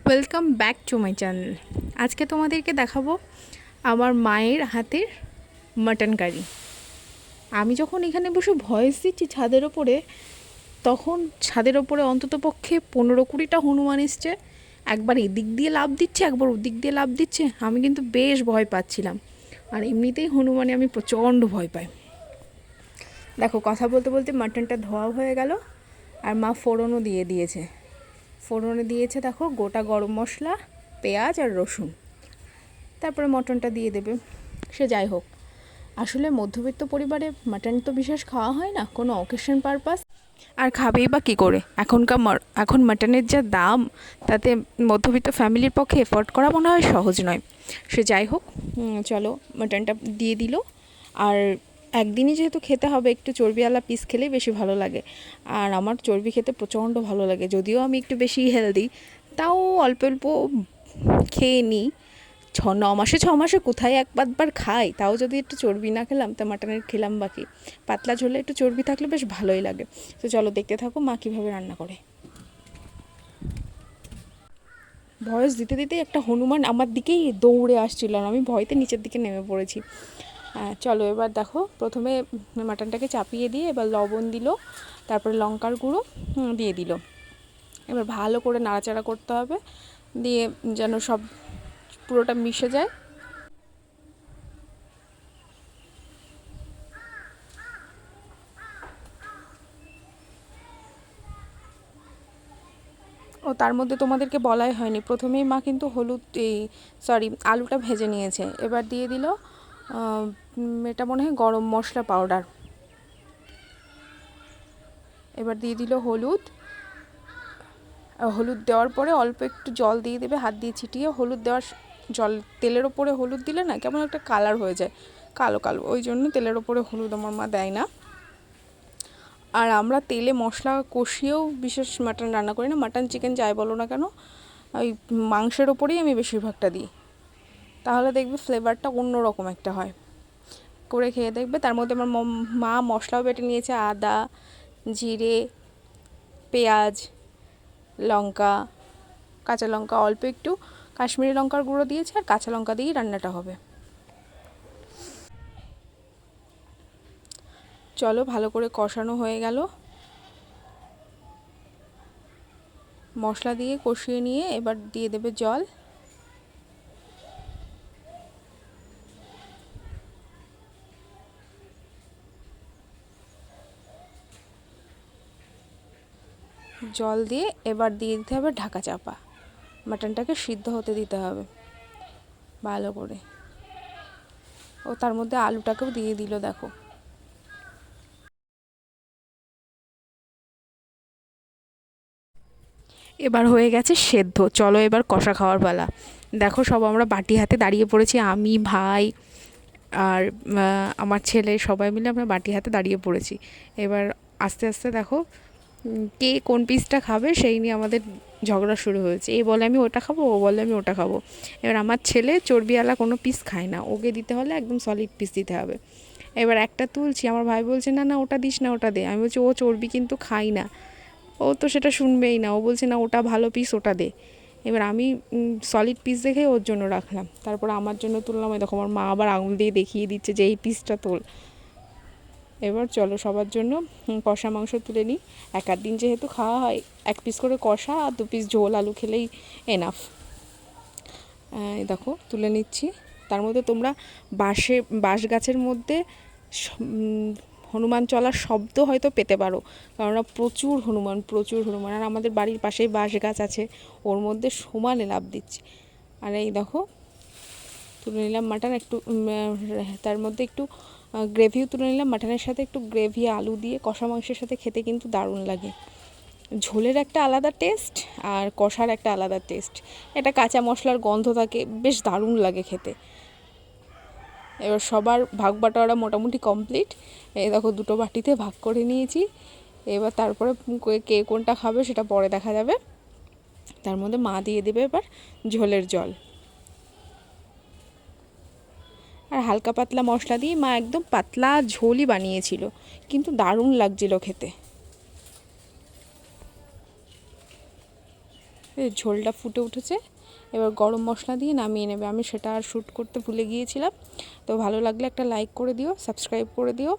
Welcome back to my channel. আজকে তোমাদেরকে দেখাবো আমার মায়ের হাতের মাটন কারি। আমি যখন এখানে বসে ভয়েস দিচ্ছি ছাদের ওপরে, তখন ছাদের ওপরে অন্তত পক্ষে 15-20টা হনুমান এসছে। একবার এদিক দিয়ে লাফ দিচ্ছে, একবার ওদিক দিয়ে লাফ দিচ্ছে। আমি কিন্তু বেশ ভয় পাচ্ছিলাম, আর এমনিতেই হনুমানে আমি প্রচণ্ড ভয় পাই। দেখো, কথা বলতে বলতে মাটনটা ধোয়া হয়ে গেল, আর মা ফোড়নও দিয়ে দিয়েছে। ফোড়নে দিয়েছে দেখো গোটা গরম মশলা, পেঁয়াজ আর রসুন। তারপরে মটনটা দিয়ে দেবে। সে যাই হোক, আসলে মধ্যবিত্ত পরিবারে মাটন তো বিশেষ খাওয়া হয় না, কোনো অকেশন পারপাস। আর খাবেই বা কী করে? এখন মাটনের যা দাম, তাতে মধ্যবিত্ত ফ্যামিলির পক্ষে এফোর্ড করা মনে হয় সহজ নয়। সে যাই হোক, চলো মাটনটা দিয়ে দিল। আর একদিনই যেহেতু খেতে হবে, একটু চর্বিওয়ালা পিস খেলেই বেশি ভালো লাগে। আর আমার চর্বি খেতে প্রচণ্ড ভালো লাগে, যদিও আমি একটু বেশি হেলদি, তাও অল্প অল্প খেয়ে নিই। 9 মাসে কোথায় একবার খাই, তাও যদি একটু চর্বি না খেলাম তা মাটনের খেলাম বাকি। পাতলা ঝোলে একটু চর্বি থাকলে বেশ ভালোই লাগে। তো চলো দেখতে থাকো মা কীভাবে রান্না করে। ভয়েস দিতে দিতেই একটা হনুমান আমার দিকেই দৌড়ে আসছিল, আর আমি ভয়তে নিচের দিকে নেমে পড়েছি। চলো এবার দেখো, প্রথমে মাটনটাকে চাপিয়ে দিয়ে এবার লবণ দিল, তারপরে লঙ্কার গুঁড়ো দিয়ে দিল। এবার ভালো করে নাড়াচাড়া করতে হবে, দিয়ে যেন সব পুরোটা মিশে যায়। ও তার মধ্যে তোমাদেরকে বলাই হয়নি, প্রথমেই মা কিন্তু আলুটা ভেজে নিয়েছে। এবার দিয়ে দিল এটা মনে হয় গরম মশলা পাউডার। এবার দিয়ে দিল হলুদ। হলুদ দেওয়ার পরে অল্প একটু জল দিয়ে দেবে, হাত দিয়ে ছিটিয়ে। হলুদ দেওয়ার জল, তেলের ওপরে হলুদ দিলে না কেমন একটা কালার হয়ে যায়, কালো কালো, ওই জন্য তেলের ওপরে হলুদ আমার মা দেয় না। আর আমরা তেলে মশলা কষিয়েও বিশেষ মাটন রান্না করি না, মাটন চিকেন যাই বলো না কেন, ওই মাংসের ওপরেই আমি বেশিরভাগটা দিই। তাহলে দেখবে ফ্লেভারটা অন্য রকম একটা হয়। করে খেয়ে দেখবে। তার মধ্যে আমার মা মশলাও বেটে নিয়েছে, আদা, জিরে, পেঁয়াজ, লঙ্কা, কাঁচা লঙ্কা, অল্প একটু কাশ্মীরি লঙ্কার গুঁড়ো দিয়েছে, আর কাঁচা লঙ্কা দিয়েই রান্নাটা হবে। চলো, ভালো করে কষানো হয়ে গেল। মশলা দিয়ে কষিয়ে নিয়ে এবার দিয়ে দেবে জল। জল দিয়ে এবার দিয়ে দিতে হবে ঢাকা চাপা। মাটনটাকে সিদ্ধ হতে দিতে হবে ভালো করে। ও তার মধ্যে আলুটাকেও দিয়ে দিল দেখো। এবার হয়ে গেছে সেদ্ধ। চলো এবার কষা খাওয়ার পালা। দেখো, সব আমরা বাটি হাতে দাঁড়িয়ে পড়েছি, আমি, ভাই আর আমার ছেলে, সবাই মিলে আমরা বাটি হাতে দাঁড়িয়ে পড়েছি। এবার আস্তে আস্তে দেখো, কে কোন পিসটা খাবে সেই নিয়ে আমাদের ঝগড়া শুরু হয়েছে। এ বলে আমি ওটা খাবো, ও বলে আমি ওটা খাবো। এবার আমার ছেলে চর্বিওয়ালা কোনো পিস খায় না, ওকে দিতে হলে একদম সলিড পিস দিতে হবে। এবার একটা তুলছি, আমার ভাই বলছে না না ওটা দিস না, ওটা দে। আমি বলছি ও চর্বি কিন্তু খাই না, ও তো সেটা শুনবেই না। ও বলছে না ওটা ভালো পিস, ওটা দে। এবার আমি সলিড পিস দেখে ওর জন্য রাখলাম, তারপর আমার জন্য তুললাম। দেখো আমার মা আবার আঙুল দিয়ে দেখিয়ে দিচ্ছে যে এই পিসটা তোল। এবার চলো সবার জন্য কষা মাংস তুলে নিই। এক আধ দিন যেহেতু খাওয়া হয়, 1 পিস করে কষা আর 2 পিস ঝোল আলু খেলেই এনাফ। দেখো তুলে নিচ্ছি। তার মধ্যে তোমরা বাঁশ গাছের মধ্যে হনুমান চলার শব্দ হয়তো পেতে পারো, কেননা প্রচুর হনুমান, প্রচুর হনুমান। আর আমাদের বাড়ির পাশেই বাঁশ গাছ আছে, ওর মধ্যে সমানে লাফ দিচ্ছে। আর এই দেখো তুলে নিলাম মাটন, একটু তার মধ্যে একটু গ্রেভিও তুলে নিলাম। মাটনের সাথে একটু গ্রেভি আলু দিয়ে কষা মাংসের সাথে খেতে কিন্তু দারুণ লাগে। ঝোলের একটা আলাদা টেস্ট আর কষার একটা আলাদা টেস্ট। এটা কাঁচা মশলার গন্ধ থাকে, বেশ দারুণ লাগে খেতে। এবার সবার ভাগ বাটোয়ারা মোটামুটি কমপ্লিট। এই দেখো দুটো বাটিতে ভাগ করে নিয়েছি। এবার তারপরে কে কোনটা খাবে সেটা পরে দেখা যাবে। তার মধ্যে মা দিয়ে দেবে এবার ঝোলের জল। আর হালকা পাতলা মশলা দিয়ে মা একদম পাতলা ঝোলই বানিয়েছিল, কিন্তু দারুণ লাগছিল খেতে। এই ঝোলটা ফুটে উঠেছে, এবার গরম মশলা দিয়ে নামিয়ে নেবে। আমি সেটা আর শ্যুট করতে ভুলে গিয়েছিলাম। তো ভালো লাগলে একটা লাইক করে দিও, সাবস্ক্রাইব করে দিও।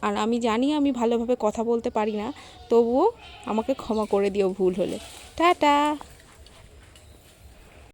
আর আমি জানি আমি ভালোভাবে কথা বলতে পারি না, তবুও আমাকে ক্ষমা করে দিও ভুল হলে। টাটা।